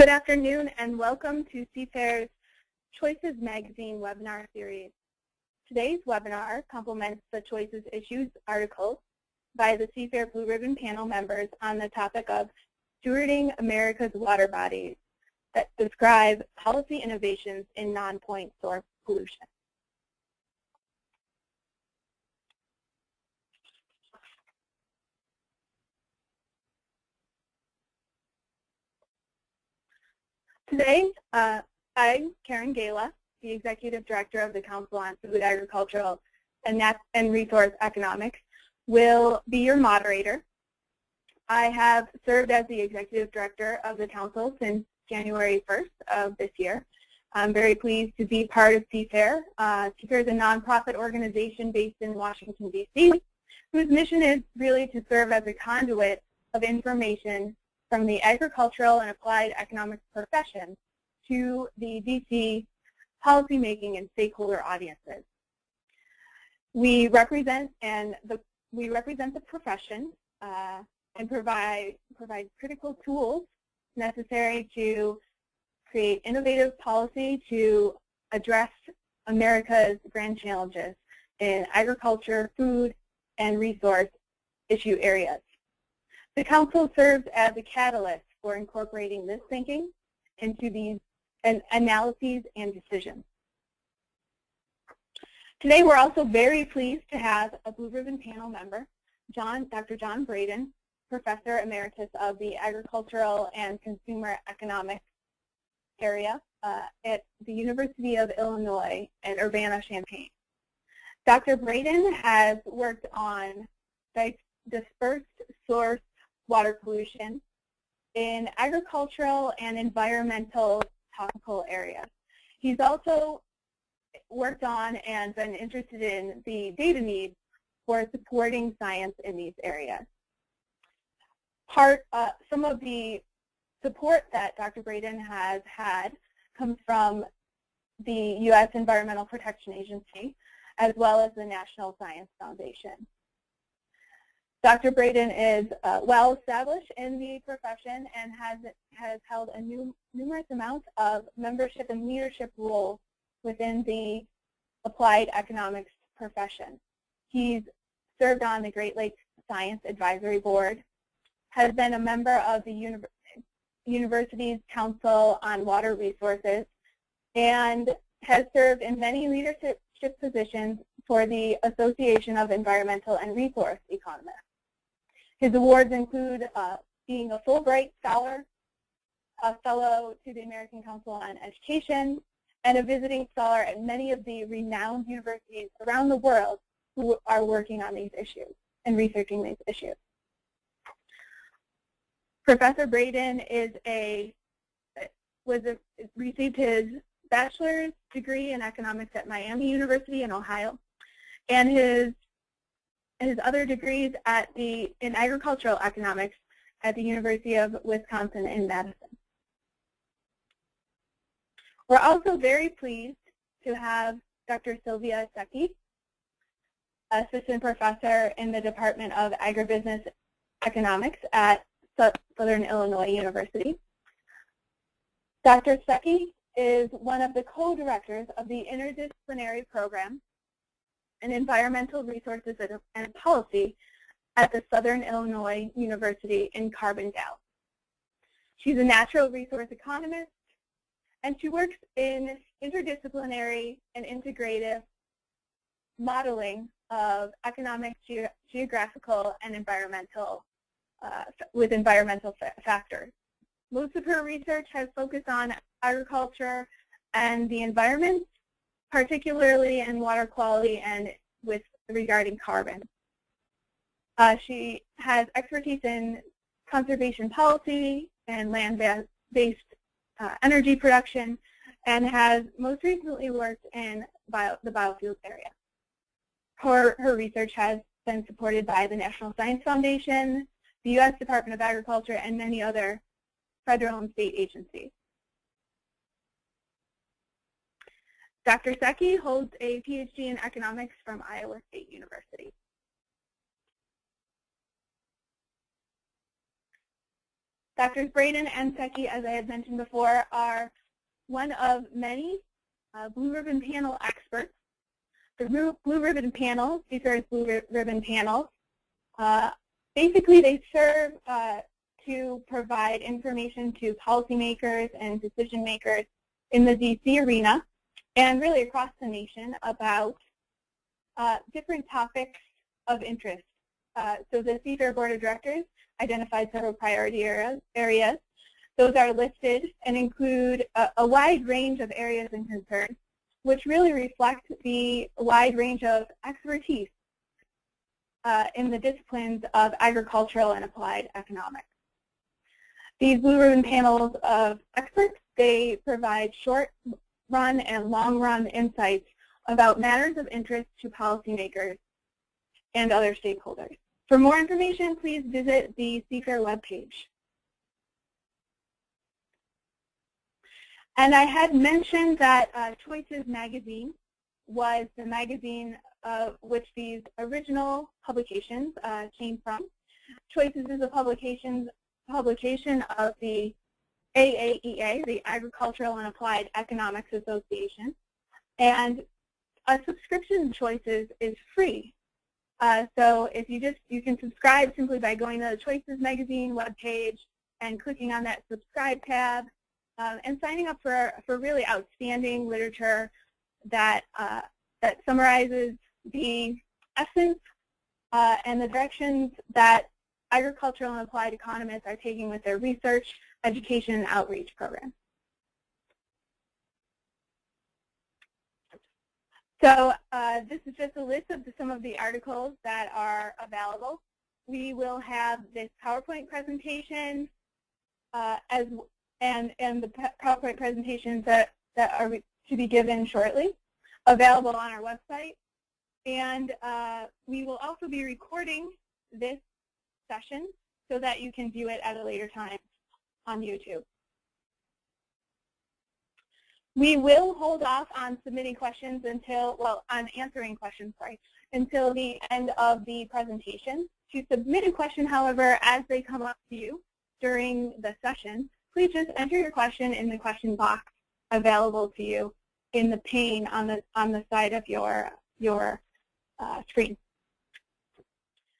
Good afternoon and welcome to CFAIR's Choices Magazine webinar series. Today's webinar complements the Choices Issues articles by the CFAIR Blue Ribbon panel members on the topic of stewarding America's water bodies that describe policy innovations in non-point source pollution. Today, I'm CaronGala, the Executive Director of the Council on Food, Agricultural, and Resource Economics, will be your moderator. I have served as the Executive Director of the Council since January 1st of this year. I'm very pleased to be part of CFAIR. CFAIR is a nonprofit organization based in Washington, D.C., whose mission is really to serve as a conduit of information from the agricultural and applied economics profession to the D.C. policymaking and stakeholder audiences. We represent the profession and provide critical tools necessary to create innovative policy to address America's grand challenges in agriculture, food, and resource issue areas. The Council serves as a catalyst for incorporating this thinking into these analyses and decisions. Today we're also very pleased to have a Blue Ribbon panel member, Dr. John Braden, Professor Emeritus of the Agricultural and Consumer Economics area at the University of Illinois at Urbana-Champaign. Dr. Braden has worked on dispersed source water pollution in agricultural and environmental topical areas. He's also worked on and been interested in the data needs for supporting science in these areas. Some of the support that Dr. Braden has had comes from the U.S. Environmental Protection Agency as well as the National Science Foundation. Dr. Braden is well established in the profession and has held a numerous amounts of membership and leadership roles within the applied economics profession. He's served on the Great Lakes Science Advisory Board, has been a member of the University's Council on Water Resources, and has served in many leadership positions for the Association of Environmental and Resource Economists. His awards include being a Fulbright Scholar, a Fellow to the American Council on Education, and a visiting scholar at many of the renowned universities around the world who are working on these issues and researching these issues. Professor Braden received his bachelor's degree in economics at Miami University in Ohio, and his other degrees in agricultural economics at the University of Wisconsin in Madison. We're also very pleased to have Dr. Sylvia Secchi, Assistant Professor in the Department of Agribusiness Economics at Southern Illinois University. Dr. Secchi is one of the co-directors of the interdisciplinary program in environmental resources and policy at the Southern Illinois University in Carbondale. She's a natural resource economist, and she works in interdisciplinary and integrative modeling of economic, geographical, and environmental with environmental factors. Most of her research has focused on agriculture and the environment, particularly in water quality and regarding carbon. She has expertise in conservation policy and land-based energy production, and has most recently worked in the biofuels area. Her research has been supported by the National Science Foundation, the U.S. Department of Agriculture, and many other federal and state agencies. Dr. Secchi holds a PhD in economics from Iowa State University. Drs. Braden and Secchi, as I had mentioned before, are one of many Blue Ribbon Panel experts. The Blue Ribbon Panels, these are Blue Ribbon Panels. Basically, they serve to provide information to policymakers and decision makers in the DC arena and really across the nation about different topics of interest. So the CFAIR Board of Directors identified several priority areas. Those are listed and include a wide range of areas and concerns, which really reflect the wide range of expertise in the disciplines of agricultural and applied economics. These Blue Ribbon Panels of experts, they provide short-run and long-run insights about matters of interest to policymakers and other stakeholders. For more information, please visit the CFAIR webpage. And I had mentioned that Choices magazine was the magazine which these original publications came from. Choices is a publication of the AAEA, the Agricultural and Applied Economics Association, and a subscription to Choices is free. So if you can subscribe simply by going to the Choices magazine webpage and clicking on that subscribe tab and signing up for really outstanding literature that summarizes the essence and the directions that agricultural and applied economists are taking with their research, education, and outreach programs. So this is just a list of some of the articles that are available. We will have this PowerPoint presentation and the PowerPoint presentations that are to be given shortly, available on our website. And we will also be recording this session so that you can view it at a later time on YouTube. We will hold off on submitting questions on answering questions, until the end of the presentation. To submit a question, however, as they come up to you during the session, please just enter your question in the question box available to you in the pane on the side of your screen.